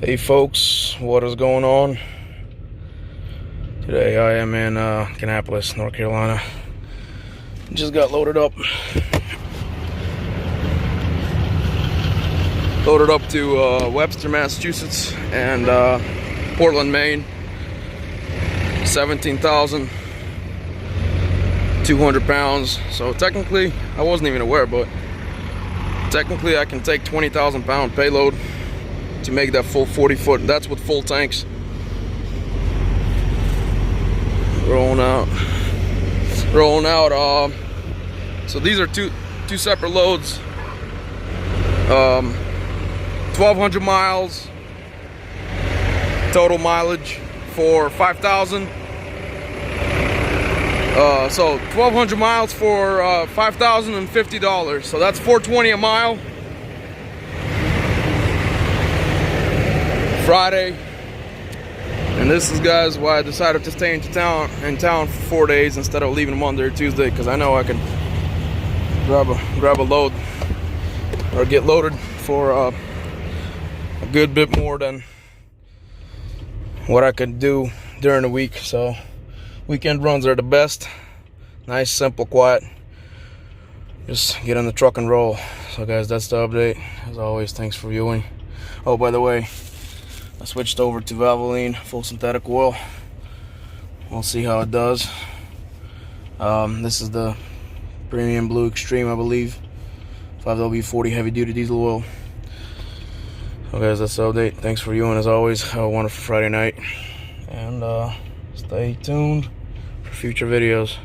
Hey folks, what is going on? Today I am in Kannapolis, North Carolina. Just got loaded up. Loaded up to Webster, Massachusetts and Portland, Maine. 17,200 pounds. So technically, I wasn't even aware, but technically I can take 20,000 pound payload to make that full 40 foot. That's with full tanks. Rolling out. So these are two separate loads. 1,200 miles total mileage for 5,000. So 1,200 miles for $5,050. So that's $420 a mile. Friday, and this is, guys, why I decided to stay in town for 4 days instead of leaving Monday or Tuesday, because I know I can grab a load or get loaded for a good bit more than what I could do during the week. So weekend runs are the best. Nice, simple, quiet. Just get in the truck and roll. So guys, that's the update. As always, thanks for viewing. Oh, by the way, I switched over to Valvoline full synthetic oil. We'll see how it does. This is the Premium Blue Extreme, I believe. 5W40 heavy duty diesel oil. So guys, that's the update. Thanks for viewing. As always, have a wonderful Friday night, and stay tuned for future videos.